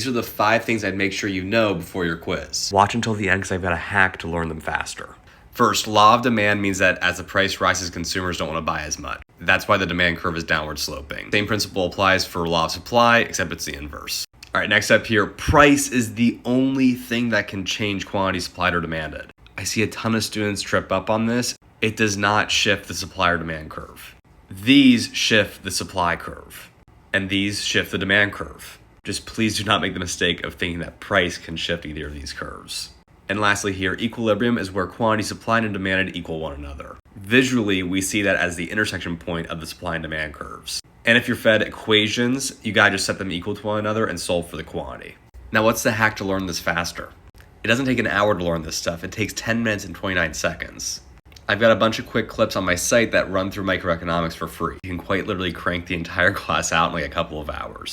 These are the 5 things I'd make sure you know before your quiz. Watch until the end because I've got a hack to learn them faster. First, law of demand means that as the price rises, consumers don't want to buy as much. That's why the demand curve is downward sloping. Same principle applies for law of supply, except it's the inverse. All right, next up here, price is the only thing that can change quantity supplied or demanded. I see a ton of students trip up on this. It does not shift the supply or demand curve. These shift the supply curve, and these shift the demand curve. Just please do not make the mistake of thinking that price can shift either of these curves. And lastly here, equilibrium is where quantity supplied and demanded equal one another. Visually, we see that as the intersection point of the supply and demand curves. And if you're fed equations, you gotta just set them equal to one another and solve for the quantity. Now, what's the hack to learn this faster? It doesn't take an hour to learn this stuff. It takes 10 minutes and 29 seconds. I've got a bunch of quick clips on my site that run through microeconomics for free. You can quite literally crank the entire class out in like a couple of hours.